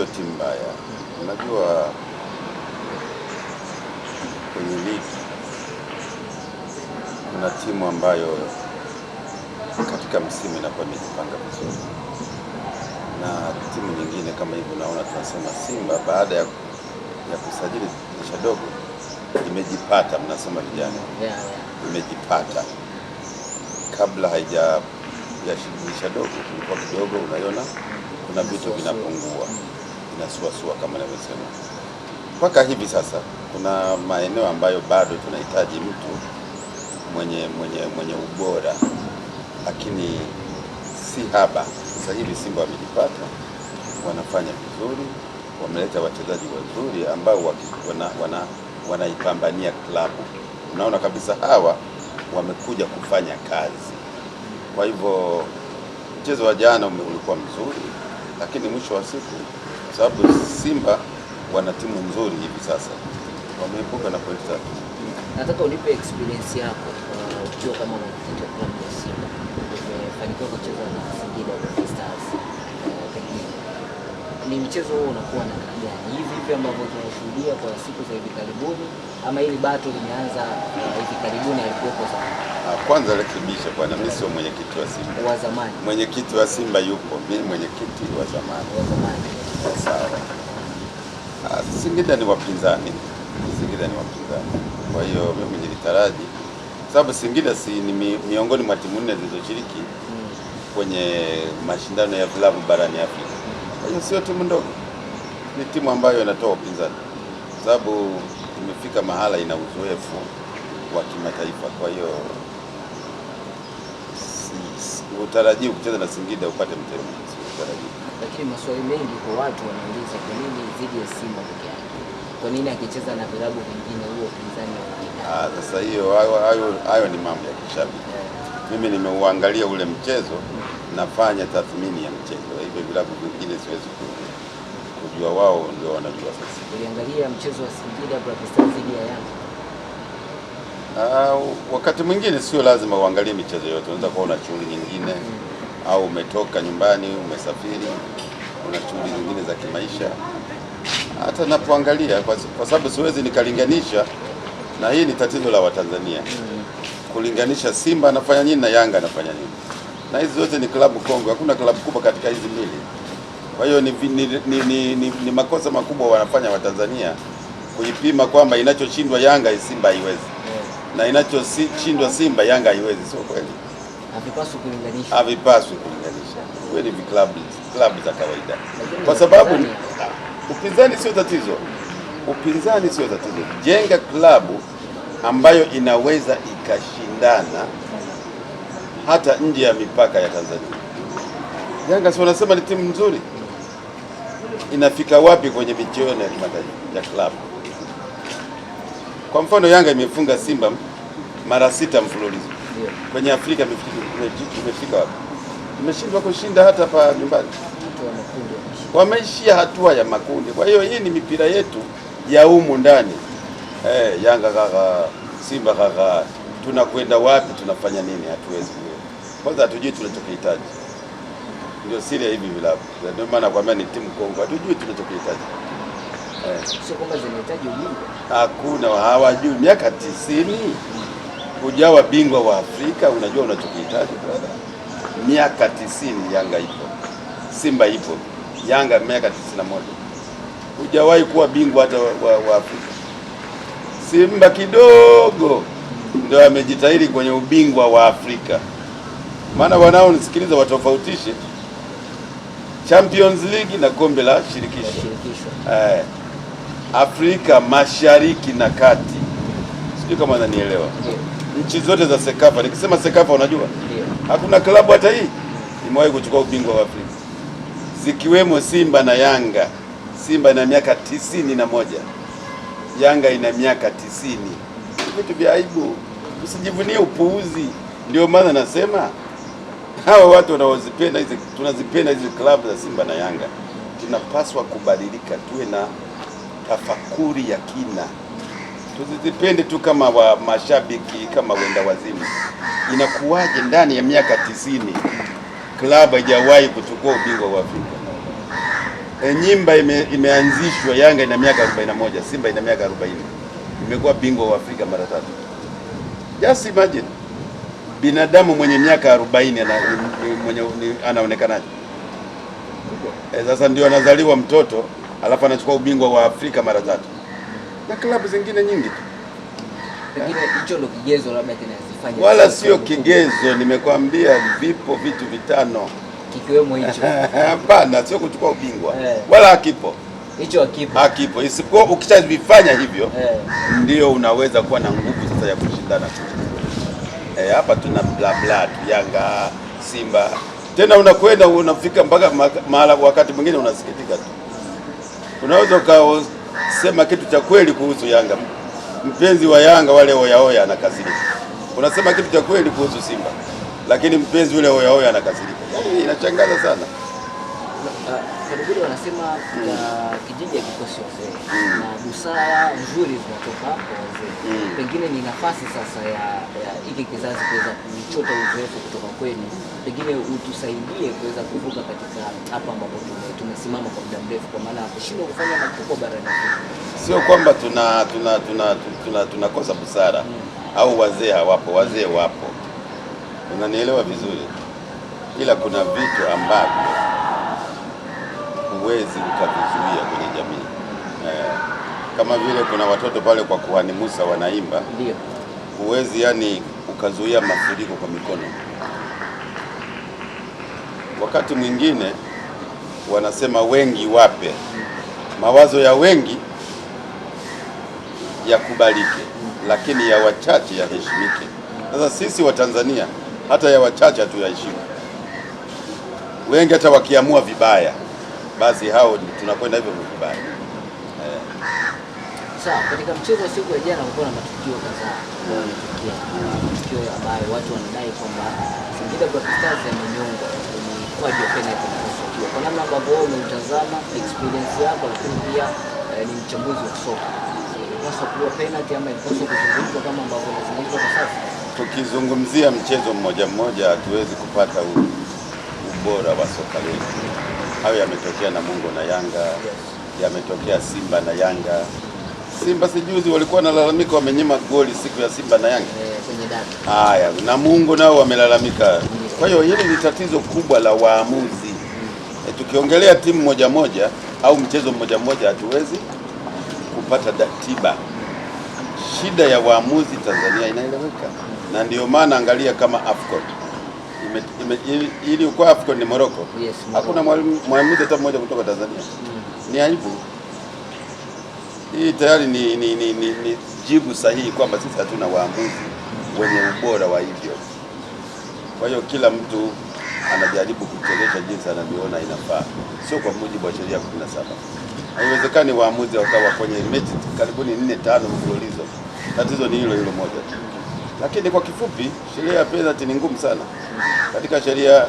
sio timu mbaya. Unajua kwenye ligi kuna timu ambayo katika msimu inakuwa imejipanga vizuri, na timu nyingine kama hivi unaona tunasema Simba baada ya kusajili dirisha dogo imejipata, mnasema vijana imejipata. Kabla ya dirisha dogo kulikuwa kidogo, unaiona kuna vitu vinapungua, inasuasua kama nilivyosema. Mpaka hivi sasa kuna maeneo ambayo bado tunahitaji mtu mwenye ubora, lakini si haba. Sasa hivi Simba wamejipata, wanafanya vizuri, wameleta wachezaji wazuri ambao wanaipambania klabu. Unaona kabisa hawa wamekuja kufanya kazi. Kwa hivyo mchezo wa jana ulikuwa mzuri, lakini mwisho wa siku, sababu Simba wana timu nzuri hivi sasa, wameepuka na pointi tatu. Nataka unipe experience yako ukiwa kama mwenyekiti wa klabu ya Simba, umefanikiwa kucheza na Singida Black Stars. Ni mchezo huo unakuwa na namna gani? Hivi ambavyo tunashuhudia kwa siku za hivi karibuni, ama hili bato limeanza hivi karibuni alikuwepo sana? Kwanza rekebisha bwana, mimi sio mwenyekiti wa Simba wa zamani. Mwenyekiti wa Simba yupo, mimi mwenyekiti wa zamani. Sawa. Singida ni wapinzani. Kwa hiyo mimi nilitaraji, sababu Singida si ni miongoni mwa timu nne zilizoshiriki kwenye mashindano ya vilabu barani Afrika. Kwa hiyo sio timu ndogo, ni timu ambayo inatoa upinzani, sababu imefika mahala ina uzoefu wa kimataifa. Kwa hiyo utarajii kucheza na Singida upate mtego, utarajii. Lakini maswali mengi kwa watu wanauliza, kwa nini dhidi ya Simba pekee yake? Kwa nini akicheza na vilabu vingine huo upinzani wa sasa hayo ni mambo ya kishabiki. Mimi nimeuangalia ule mchezo, nafanya tathmini ya mchezo. Hivyo vilabu vingine siwezi kujua, wao ndio wanajua. Sasa uliangalia mchezo wa Singida Black Stars dhidi ya Yanga? Wakati mwingine sio lazima uangalie michezo yote, unaweza kuwa una shughuli nyingine au umetoka nyumbani, umesafiri, una shughuli nyingine za kimaisha. Hata napoangalia, kwa sababu siwezi nikalinganisha, na hii ni tatizo la Watanzania, kulinganisha Simba anafanya nini na Yanga anafanya nini, na hizi zote ni klabu kongwe, hakuna klabu kubwa katika hizi mbili. Kwa hiyo ni makosa makubwa wanafanya Watanzania kuipima kwamba inachoshindwa Yanga Simba haiwezi, na inachoshindwa Simba Yanga haiwezi. Sio kweli, havipaswi kulinganisha. Wewe ni klabu za kawaida, kwa sababu upinzani sio tatizo. Jenga klabu ambayo inaweza ikashindana hata nje ya mipaka ya Tanzania. Yanga si wanasema ni timu nzuri, inafika wapi kwenye michuano ya kimataifa ya klabu? Kwa mfano Yanga imefunga Simba mara 6 mfululizo. Kwenye Afrika imefika wapi? Imeshindwa kushinda hata pa nyumbani. Wameishia hatua ya makundi. Kwa hiyo hii ni mipira yetu ya humu ndani. Yanga kaka, Simba kaka, tunakwenda wapi, tunafanya nini? Hatuwezi. Kwanza hatujui tunachokihitaji. Ndio siri ya hivi vilabu. Ndio maana nakwambia ni timu kongwe, hatujui tunachokihitaji. Sio kwamba zinahitaji ubingwa. Hakuna, hawajui. Miaka 90 kujawa bingwa wa Afrika, unajua unachokihitaji brother. Miaka 90 Yanga ipo, Simba ipo. Yanga miaka 91 hujawahi kuwa bingwa hata wa Afrika. Simba kidogo ndio amejitahidi kwenye ubingwa wa Afrika. Maana wanao nisikiliza watofautishe Champions League na kombe la shirikisho. Afrika Mashariki na Kati, sijui kama unanielewa. Nchi zote za Sekafa, nikisema Sekafa unajua hakuna klabu hata hii imewahi kuchukua ubingwa wa Afrika, zikiwemo Simba na Yanga. Simba ina miaka 91, Yanga ina miaka 90. Vitu vya aibu, usijivunie upuuzi. Ndio maana nasema hawa watu wanaozipenda hizi, tunazipenda hizi klabu za Simba na Yanga, tunapaswa kubadilika, tuwe na tafakuri ya kina. Tuzipende tu kama wa mashabiki, kama wenda wazimu. Inakuwaje ndani ya miaka 90 klabu haijawahi kuchukua ubingwa wa Afrika? Nyimba imeanzishwa. Yanga ina miaka 41, Simba ina miaka 40, imekuwa bingwa wa Afrika mara 3. Just imagine binadamu mwenye miaka 40 anaonekanaje? Sasa ndio anazaliwa mtoto alafu anachukua ubingwa wa Afrika mara 3 na klabu zingine nyingi tu. Pengine hicho ndio kigezo labda kinazifanya. Wala sio kigezo, nimekwambia vipo vitu vitano kikiwemo hicho. Hapana, sio kuchukua ubingwa wala hakipo hicho, hakipo. Isipokuwa ukishavifanya hivyo ndio unaweza kuwa na nguvu sasa ya kushindana. Hapa tuna bla bla tu, Yanga, Simba, tena unakwenda unafika mpaka mahala, wakati mwingine unasikitika tu. Unaweza ukasema kitu cha kweli kuhusu Yanga, mpenzi wa Yanga wale oya anakasirika. Unasema kitu cha kweli kuhusu Simba, lakini mpenzi ule oya anakasirika. Inashangaza sana. Karibuni wanasema kijiji hakikosi wazee na busara nzuri zinatoka kwa wazee. Pengine ni nafasi sasa ya hiki kizazi kuweza kuchota uzoefu kutoka kwenu, pengine utusaidie kuweza kuvuka katika hapa ambapo tumesimama kwa muda mrefu, kwa maana kushindwa kufanya makubwa barani Afrika. Sio kwamba tunakosa busara au wazee hawapo. Wazee wapo, unanielewa vizuri, ila kuna vitu ambavyo huwezi ukavizuia kwenye jamii. Kama vile kuna watoto pale kwa Kuhani Musa wanaimba, ndio huwezi yani ukazuia mafuriko kwa mikono. Wakati mwingine wanasema wengi wape, mawazo ya wengi yakubalike, lakini ya wachache yaheshimike. Sasa sisi wa Tanzania hata ya wachache hatuyaheshimu. Wengi hata wakiamua vibaya, basi hao tunakwenda hivyo vibaya. Sawa, katika mchezo wa siku ya jana kulikuwa na matukio kadhaa ambayo yametokea. Matukio ambayo watu wanadai kwamba Singida Black Stars yamenyongwa kwenye kwaji ya penalty iliyofuatiwa. Kwa namna ambavyo wewe umeutazama experience yako, lakini pia ni mchambuzi wa soka, ilipaswa kuwa penalty ama ilipaswa kuzungumzwa kama ambavyo inazungumzwa kwa sasa? Tukizungumzia mchezo mmoja mmoja hatuwezi kupata ubora wa soka letu. Hayo yametokea Namungo na Yanga, yametokea Simba na Yanga. Simba sijuzi walikuwa nalalamika wamenyima goli siku ya Simba na Yanga kwenye dabi. Haya, Namungo nao wamelalamika. Kwa hiyo hili ni tatizo kubwa la waamuzi. Tukiongelea timu moja moja au mchezo mmoja mmoja hatuwezi kupata tiba. Shida ya waamuzi Tanzania inaeleweka, na ndio maana angalia kama AFCON ili kwa AFCON ni Morocco. Yes, hakuna mwamuzi hata mmoja kutoka Tanzania. Ni aibu. Hii tayari ni jibu sahihi kwamba sisi hatuna waamuzi wenye ubora wa hivyo. Kwa hiyo kila mtu anajaribu kuchezesha jinsi anavyoona inafaa, sio kwa mujibu wa sheria 17. Haiwezekani waamuzi wakawa kwenye mechi karibuni 4-5 mfululizo. Tatizo ni hilo moja tu. Lakini kwa kifupi, sheria ya penalty ni ngumu sana. Katika sheria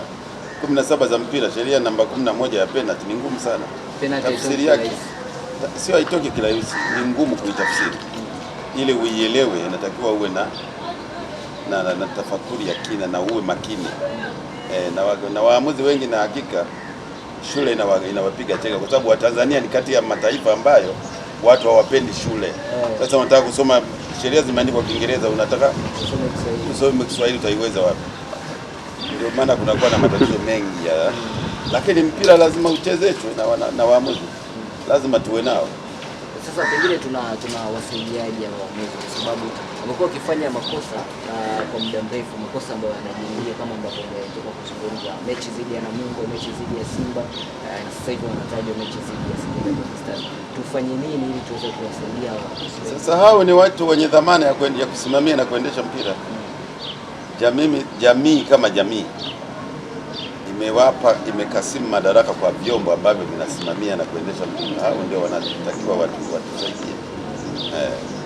17 za mpira, sheria namba 11 ya penalty ni ngumu sana. Tafsiri yake sio haitoki kirahisi, ni ngumu kuitafsiri. Ili uielewe inatakiwa uwe na tafakuri ya kina na uwe makini. Na waamuzi wengi na hakika shule inawapiga tega, kwa sababu Watanzania ni kati ya mataifa ambayo watu hawapendi shule. Sasa unataka kusoma sheria zimeandikwa Kiingereza, unataka usome Kiswahili, utaiweza wapi? Ndio maana kunakuwa na matatizo mengi lakini mpira lazima uchezeshwe na waamuzi. Lazima tuwe nao. Sasa pengine tuna wasaidiaji wa waamuzi, kwa sababu wamekuwa wakifanya makosa kwa muda mrefu, makosa ambayo yanajirudia kama ambavyo umetoka kuzungumza, mechi dhidi ya Namungo, mechi dhidi ya Simba, sasa hivi wanataja mechi dhidi ya Singida Black Stars. Tufanye nini ili tuweze kuwasaidia waamuzi? Sasa hao ni watu wenye dhamana ya kusimamia na kuendesha mpira. Jamii kama jamii imekasimu madaraka kwa vyombo ambavyo vinasimamia na kuendesha mpira. Hao ndio wanatakiwa watusaidie.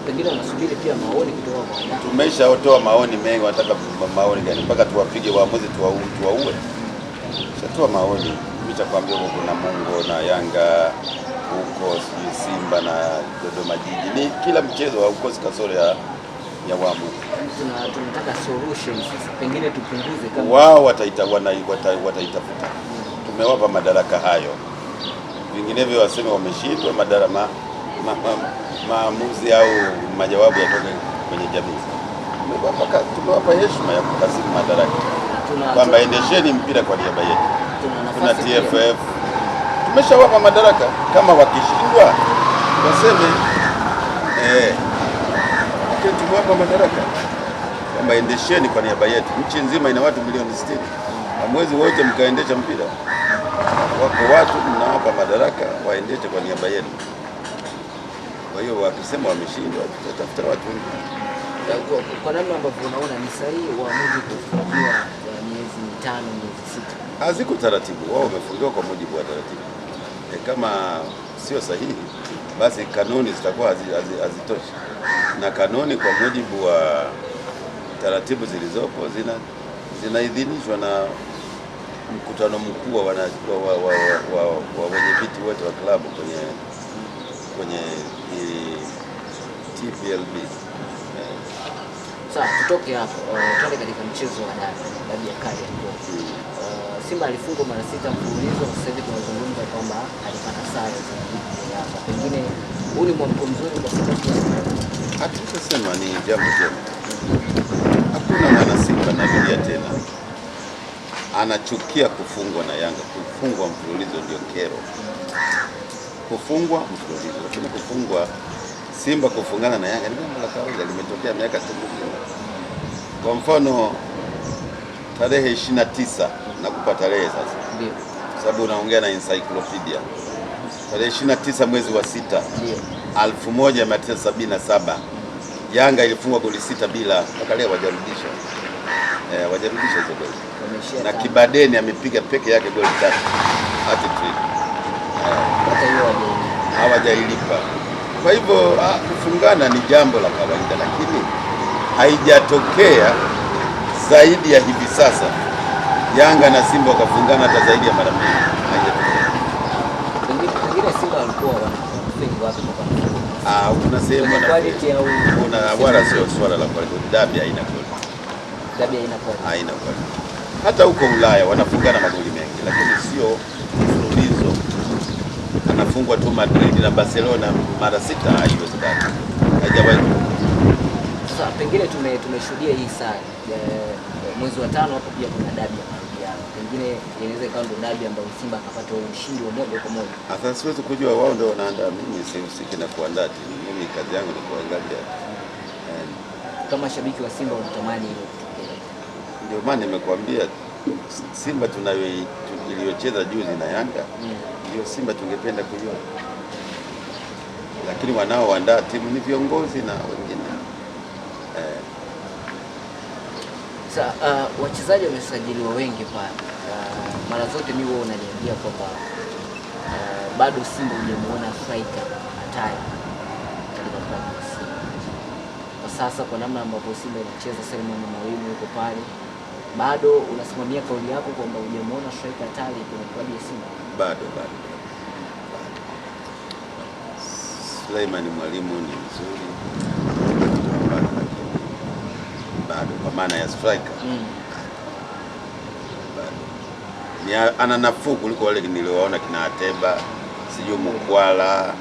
Pengine wanasubiri pia maoni kutoka kwa waamuzi. Tumeshatoa maoni mengi, wanataka maoni gani? Mpaka tuwapige waamuzi tuwaue? Shatoa maoni. Nitakwambia huko kuna Namungo na Yanga, huko Simba na Dodoma Jiji. Ni kila mchezo haukosi kasoro ya waamuzi. Tunataka solution sasa. Pengine tupunguze kama wao wataitafuta. Tumewapa madaraka hayo. vinginevyo waseme wameshindwa, maamuzi au majawabu yatoke kwenye jamii. Tumewapa heshima ya kukasimu madaraka kwamba endesheni mpira kwa niaba yetu. Tuna TFF tumeshawapa madaraka, kama wakishindwa waseme tumewapa madaraka kwamba endesheni kwa niaba yetu. Nchi nzima ina watu milioni 60, hamwezi wote mkaendesha mpira. Wako watu mnawapa madaraka waendeshe kwa niaba yetu. Kwa hiyo wakisema wameshindwa, tutatafuta watu wengine. Kwa namna ambavyo unaona ni sahihi waamuzi kufungiwa miezi 5, miezi 6? Haziko taratibu, wao wamefungiwa kwa mujibu wa taratibu. Kama sio sahihi, basi kanuni zitakuwa hazitoshi, na kanuni kwa mujibu wa taratibu zilizopo zinaidhinishwa na mkutano mkuu wa wenyeviti wote wa klabu kwenye TPLB. Sasa tutoke hapo, tuende katika mchezo wa dabi ya Kariakoo. Simba alifungwa mara 6 mfululizo. Sasa hivi tunazungumza kwamba alipata sare za Yanga. Pengine huu ni mwamko mzuri kwa sababu hatutasema ni jambo jema. Hakuna mwana Simba, narudia tena, anachukia kufungwa na Yanga. Kufungwa mfululizo ndio kero, kufungwa mfululizo. Lakini kufungwa Simba, kufungana na Yanga ni jambo la kawaida, limetokea miaka 30. Kwa mfano tarehe 29 nakupa tarehe sasa, sababu unaongea na encyclopedia. Tarehe 29 mwezi wa 6 1977 Yanga ilifungwa goli 6 bila, mpaka leo wajarudisha hizo goli, na Kibadeni amepiga peke yake goli 3 hat-trick, hawajailipa. Kwa hivyo kufungana ni jambo la kawaida, lakini haijatokea zaidi ya hivi sasa Yanga na Simba wakafungana hata zaidi ya mara 2. Haijatokea. Pengine Simba walikuwa wanafika wapi kwa kuna sehemu wala sio swala la quality. Dabi haina quality. Dabi haina quality. Haina quality. Hata huko Ulaya wanafungana magoli mengi, lakini sio mfululizo. Anafungwa tu Madrid na Barcelona mara 6, haiwezekani. Haijawahi. Sasa pengine tumeshuhudia hii sare mwezi wa 5 hapo, pia kuna dabi ya Marudiano. Pengine inaweza ikawa ndio dabi ambayo Simba akapata ushindi wa moja kwa moja. Sasa siwezi kujua, wao ndio wanaandaa, mimi sihusiki na kuandaa timu. Mimi kazi yangu ni kuangalia. Kama shabiki wa Simba unatamani hilo kutokea. Ndio maana nimekuambia Simba iliyocheza juzi na Yanga ndio Simba tungependa kuiona, lakini wanaoandaa timu ni viongozi na wengine. Sasa wachezaji wamesajiliwa wengi pale. Mara zote mimi huwa unaniambia kwamba bado Simba hujamuona striker hatari katika klabu ya Simba. Kwa sasa kwa namna ambavyo Simba inacheza, Selemani Mwalimu yuko pale, bado unasimamia kauli yako kwamba hujamuona striker hatari kwenye klabu ya Simba? Bado. Selemani Mwalimu ni mzuri bado, kwa maana ya striker ni ana nafuu kuliko wale niliowaona kina Ateba, sijui Mkwala,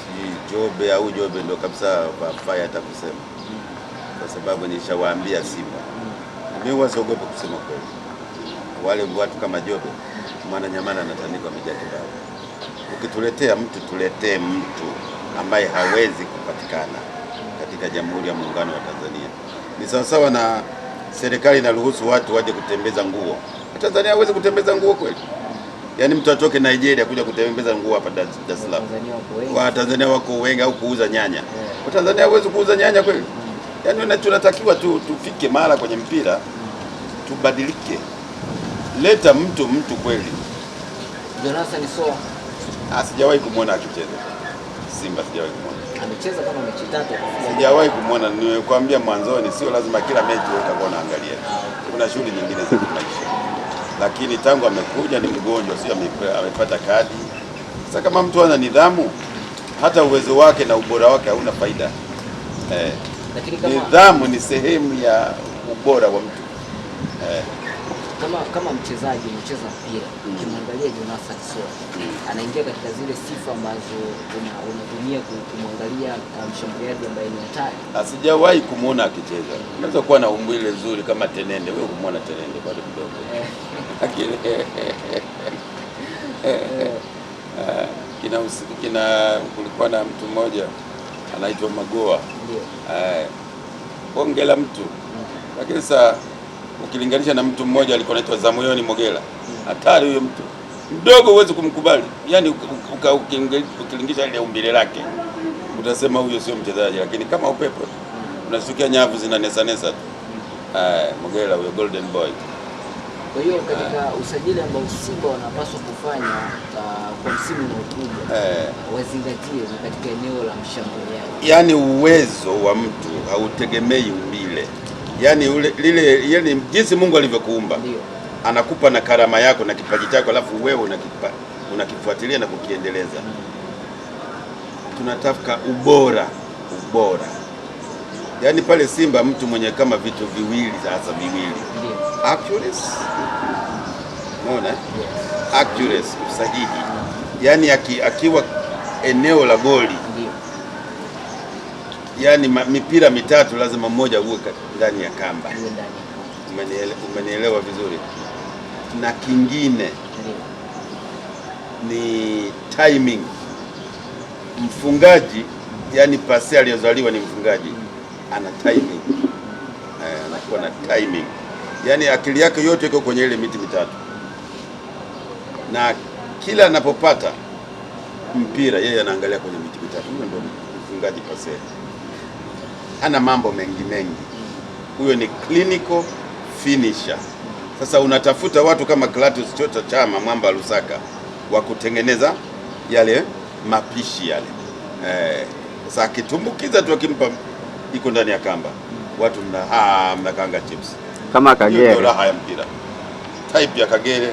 sijui Jobe au Jobe ndo kabisa bafaya hata kusema, kwa sababu nishawaambia Simba mimi wasiogope kusema kweli. Wale watu kama Jobe mwana Nyamana anatandikwa mijaki bao. Ukituletea mtu, tuletee mtu ambaye hawezi kupatikana katika Jamhuri ya Muungano wa Tanzania. Ni sawasawa na serikali inaruhusu watu waje kutembeza nguo. Tanzania hawezi kutembeza nguo kweli? Yaani mtu atoke Nigeria kuja kutembeza nguo hapa Dar es Salaam. Wa Tanzania wako wengi, au kuuza nyanya. Wa Tanzania hawezi kuuza nyanya kweli? Yaani tunatakiwa tufike mara kwenye mpira tubadilike. Leta mtu kweli. Jonathan Soa sijawahi kumwona akicheza Simba, sijawahi kumwona. Amecheza kama mechi 3. Sijawahi kumwona, nimekwambia mwanzoni, sio lazima kila mechi utakuwa unaangalia. Kuna shughuli nyingine za maisha. Lakini tangu amekuja ni mgonjwa, sio amepata kadi. Sasa kama mtu ana nidhamu, hata uwezo wake na ubora wake hauna faida. Lakini kama nidhamu ni sehemu ya ubora wa mtu. kama mchezaji mcheza mpira ukimwangalia Jonathan Soa anaingia katika zile sifa ambazo unatumia kumwangalia mshambuliaji ambaye ni hatari. Asijawahi kumuona akicheza. Unaweza kuwa na umbile nzuri kama Tenende, wewe kumuona Tenende bado kidogo. Lakini kulikuwa na mtu mmoja anaitwa Magoa. Bonge la mtu. Lakini sasa ukilinganisha na mtu mmoja alikuwa anaitwa Zamoyoni Mogela. Hatari huyo mtu. Mdogo huwezi kumkubali. Yaani ukilinganisha ile umbile lake utasema huyo sio mchezaji, lakini kama upepo unasikia nyavu zinanesa tu. Mogela huyo golden boy. Kwa hiyo katika usajili ambao Simba wanapaswa kufanya kwa msimu unaokuja wazingatie katika eneo la mshambuliaji. Yaani uwezo wa mtu hautegemei umbile. Yaani jinsi Mungu alivyokuumba. Anakupa na karama yako na kipaji chako, alafu wewe unakifuatilia na kukiendeleza. Tunataka ubora. Yaani pale Simba mtu mwenye kama vitu viwili accuracy. Unaona? Accuracy, usahihi. Yaani akiwa eneo la goli. Yaani mipira mitatu lazima mmoja uwe ndani ya kamba. Umenielewa vizuri? Na kingine ni timing. Mfungaji, yani pasi aliyozaliwa ni mfungaji, ana timing. Anakuwa na timing. Yaani akili yake yote iko kwenye ile miti mitatu. Na kila anapopata mpira yeye anaangalia kwenye miti mitatu. Huyo ndio mfungaji pasi. Hana mambo mengi. Huyo ni clinical finisher. Sasa unatafuta watu kama Clatous Chota Chama, Mwamba Lusaka wa kutengeneza yale mapishi yale. Sasa akitumbukiza tu akimpa iko ndani ya kamba. Watu mnakanga chips. Kama Kagere. Ndio raha ya mpira. Type ya Kagere,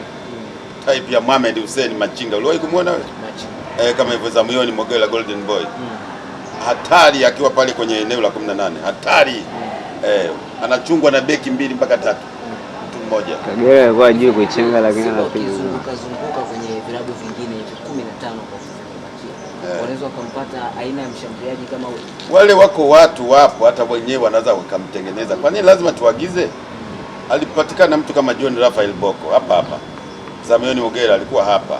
type ya Mohamed Hussein Machinga. Uliwahi kumuona wewe? Machinga. Kama hivyo Zamoyoni Mogela golden boy. Hatari akiwa pale kwenye eneo la 18. Hatari. Anachungwa na beki 2 mpaka 3. Mtu mmoja. Kagere alikuwa juu kuichenga lakini anapiga. Kazunguka kwenye vilabu vingine 15 kwa kufikia. Wanaweza kumpata aina ya mshambuliaji kama wale wapo hata wenyewe wanaweza wakamtengeneza. Kwa nini lazima tuagize? Alipatikana mtu kama John Raphael Boko hapa. Zamoyoni Mogela alikuwa hapa.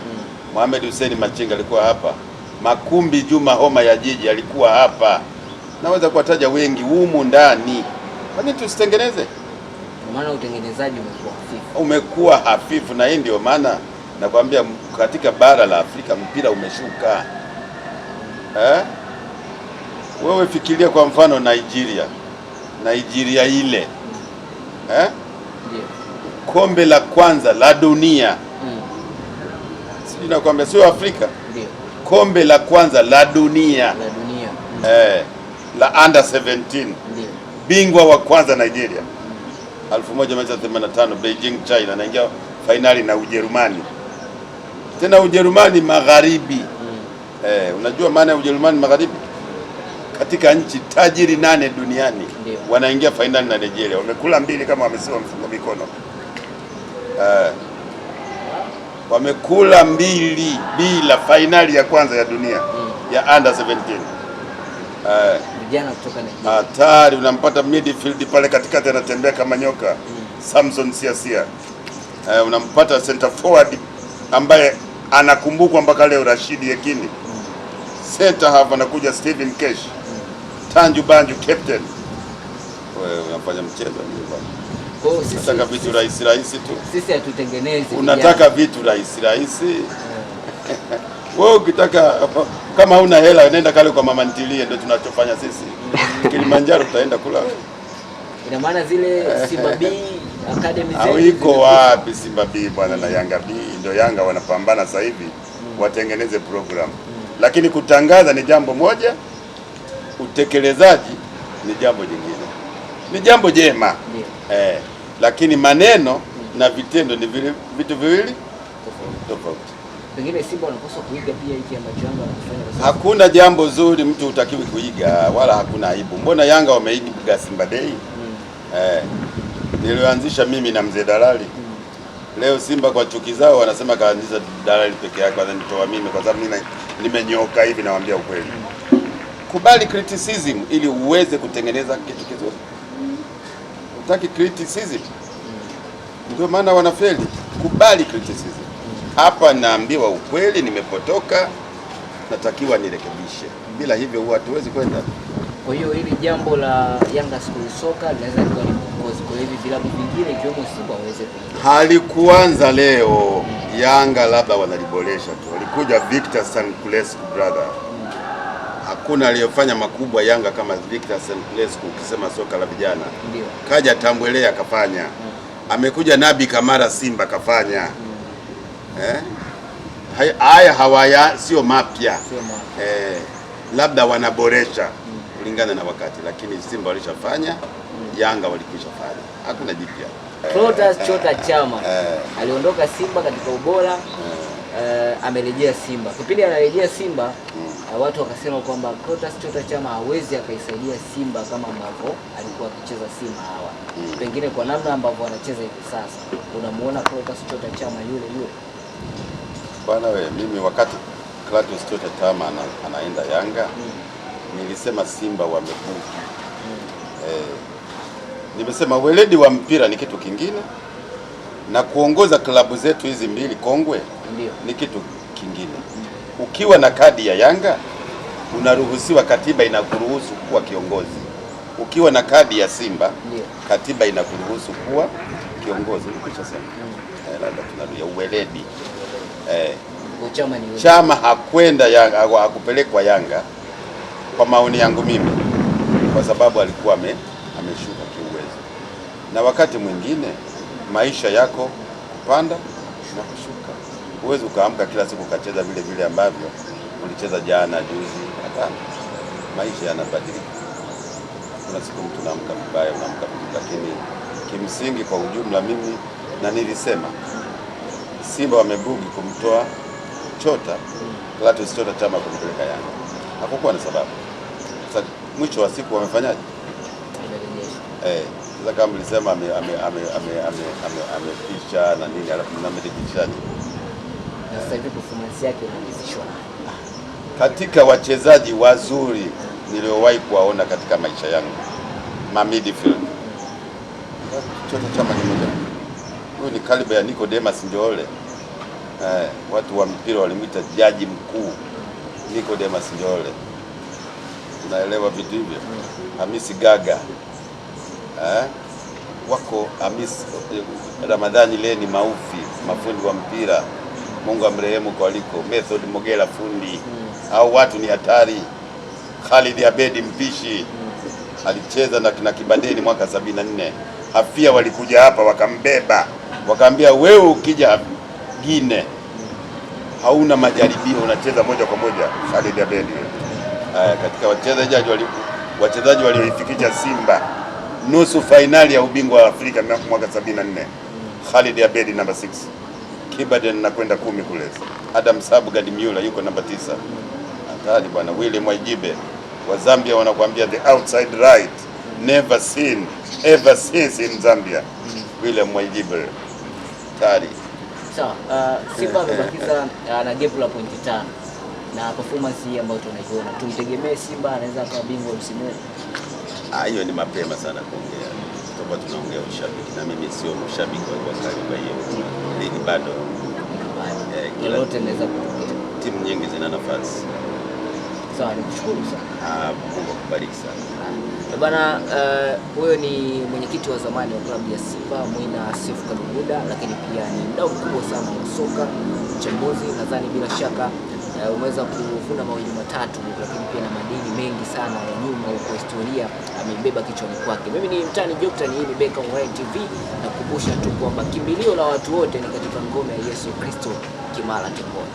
Mohamed Hussein Machinga alikuwa hapa. Makumbi Juma Homa ya Jiji alikuwa hapa. Naweza kuwataja wengi humu ndani. Kwa nini tusitengeneze? Maana utengenezaji umekuwa hafifu na hii ndio maana nakwambia katika bara la Afrika mpira umeshuka. Wewe fikiria kwa mfano Nigeria ile. Kombe la kwanza la dunia. Sijui nakwambia sio Afrika. Kombe la kwanza la dunia. La under 17. Bingwa wa kwanza Nigeria 1985 Beijing China, anaingia finali na Ujerumani. Tena Ujerumani magharibi. Unajua maana ya Ujerumani magharibi? Katika nchi tajiri 8 duniani wanaingia finali na Nigeria. Wamekula 2 kama wamesiwa mfungo mikono. Wamekula 2 bila finali ya kwanza ya dunia ya under 17. Vijana kutoka Nigeria. Hatari, unampata midfield pale katikati anatembea kama nyoka. Samson Siasia. Unampata center forward ambaye anakumbukwa mpaka leo, Rashid Yekini. Center half anakuja Steven Kesh. Tanju Banju captain. Wewe unafanya mchezo ndio bwana. Kwa hiyo sisi tunataka vitu rahisi tu. Sisi hatutengenezi. Unataka vitu rahisi. Wewe ukitaka kama huna hela nenda kale kwa mama ntilie, ndio tunachofanya sisi. Kilimanjaro utaenda kula. Ina maana zile Simba B Academy zetu. Iko wapi Simba B bwana na Yanga B? Ndio Yanga wanapambana sasa hivi watengeneze program. Lakini kutangaza ni jambo moja, utekelezaji ni jambo jingine. Ni jambo jema. Lakini maneno na vitendo ni vitu viwili tofauti. Pengine Simba wanapaswa kuiga pia hiki ambacho Yanga wanafanya. Hakuna jambo zuri mtu utakiwi kuiga wala hakuna aibu. Mbona Yanga wameiga Simba Day? Nilianzisha mimi na mzee Dalali Leo Simba kwa chuki zao wanasema kaanzisha dalali peke yake, wananitoa mimi kwa sababu mimi nimenyoka hivi. Nawaambia ukweli, kubali criticism ili uweze kutengeneza kitu kizuri. Utaki criticism, ndio maana wanafeli. Kubali criticism. Hapa naambiwa ukweli, nimepotoka, natakiwa nirekebishe. Bila hivyo huwa hatuwezi kwenda. Kwa hiyo hili jambo la Yanga School Soka linaweza kuwa ni mwongozo kwa hivi vilabu vingine ikiwemo Simba waweze kuingia. Halikuanza leo. Yanga labda wanaliboresha tu. Walikuja Victor Sankulescu brother. Hakuna aliyefanya makubwa Yanga kama Victor Sankulescu ukisema soka la vijana. Ndio. Kaja Tambwelea kafanya. Amekuja Nabi Kamara Simba kafanya. Haya hawaya sio mapya. Labda wanaboresha kulingana na wakati, lakini Simba walishafanya, Yanga walikwisha fanya. Hakuna jipya. Clatous Chota Chama aliondoka Simba katika ubora, amerejea Simba. Kipindi anarejea Simba, watu wakasema kwamba Clatous Chota Chama hawezi akaisaidia Simba kama ambavyo alikuwa akicheza Simba hawa. Pengine kwa namna ambavyo anacheza hivi sasa, unamuona Clatous Chota Chama yule yule. Bwana wewe, mimi wakati Clatous Chota Chama anaenda Yanga, nilisema Simba wamebuki. Nimesema weledi wa mpira ni kitu kingine na kuongoza klabu zetu hizi mbili kongwe ni kitu kingine. Ukiwa na kadi ya Yanga unaruhusiwa, katiba inakuruhusu kuwa kiongozi. Ukiwa na kadi ya Simba katiba inakuruhusu kuwa kiongozi. Nikishasema labda tunarudia uweledi. Chama hakwenda Yanga, hakupelekwa Yanga kwa maoni yangu mimi, kwa sababu alikuwa ameshuka kiuwezo, na wakati mwingine maisha yako kupanda na kushuka. Huwezi ukaamka kila siku ukacheza vile vile ambavyo ulicheza jana juzi. Hapana, maisha yanabadilika. Kuna siku mtu unaamka vibaya, unaamka vizuri, lakini kimsingi kwa ujumla mimi na nilisema Simba wamebugi kumtoa Chota, Clatous Chota Chama kumpeleka Yanga. Hakukuwa na sababu. Sasa mwisho wa siku wamefanyaje? Sasa kama mlisema amepisha na nini, alafu mnamdhibitishaje? Sasa hivi performance yake inaridhishwa. Katika wachezaji wazuri niliowahi kuwaona katika maisha yangu, ma midfield, Chota Chama ni mmoja. Huyu ni kaliba ya Nicodemus Njole. Watu wa mpira walimwita jaji mkuu Nicodemus Njole. Unaelewa vitu hivyo? Hamisi Gaga. Wako Hamisi Ramadhani Leni Maufi, mafundi wa mpira. Mungu amrehemu kwa aliko. Method Mogela fundi. Au watu ni hatari. Khalid Abedi mpishi. Alicheza na Kibadeni mwaka 74. Hafia walikuja hapa wakambeba. Wakaambia wewe ukija Gine hauna majaribio, unacheza moja kwa moja. Khalid Abedi. Katika wachezaji walioifikisha Simba nusu fainali ya ubingwa wa Afrika mwaka 74. Khalid Abedi namba 6. Kibaden nakwenda 10 kule. Adam Sabu Gadimula yuko namba 9. Hatari bwana. William Mwajibe wa Zambia wanakuambia the outside right never seen ever since in Zambia. William Mwajibe. Hatari. Sawa, Simba amebakiza na gap la pointi 5 na performance hii ambayo tunaiona, tumtegemee Simba anaweza kuwa bingwa msimu huu? Hiyo ni mapema sana kuongea. Tutakuwa tunaongea ushabiki, na mimi sio mshabiki wa karibu hiyo. Ligi bado lolote linaweza kutokea. Timu nyingi zina nafasi. Sawa, nikushukuru sana. Mungu akubariki sana. Bwana, huyo ni mwenyekiti wa zamani wa klabu ya Simba Mwina Seif Kaduguda, lakini pia ni mdau mkubwa sana wa soka, mchambuzi. Nadhani bila shaka umeweza kuvuna mawili matatu, lakini pia na madini mengi sana ya nyuma huko historia amebeba kichwani kwake. Mimi ni Mtani Joktan, hii ni Beka Online TV, na kukumbusha tu kwamba kimbilio la watu wote ni katika ngome ya Yesu Kristo Kimara Tabora.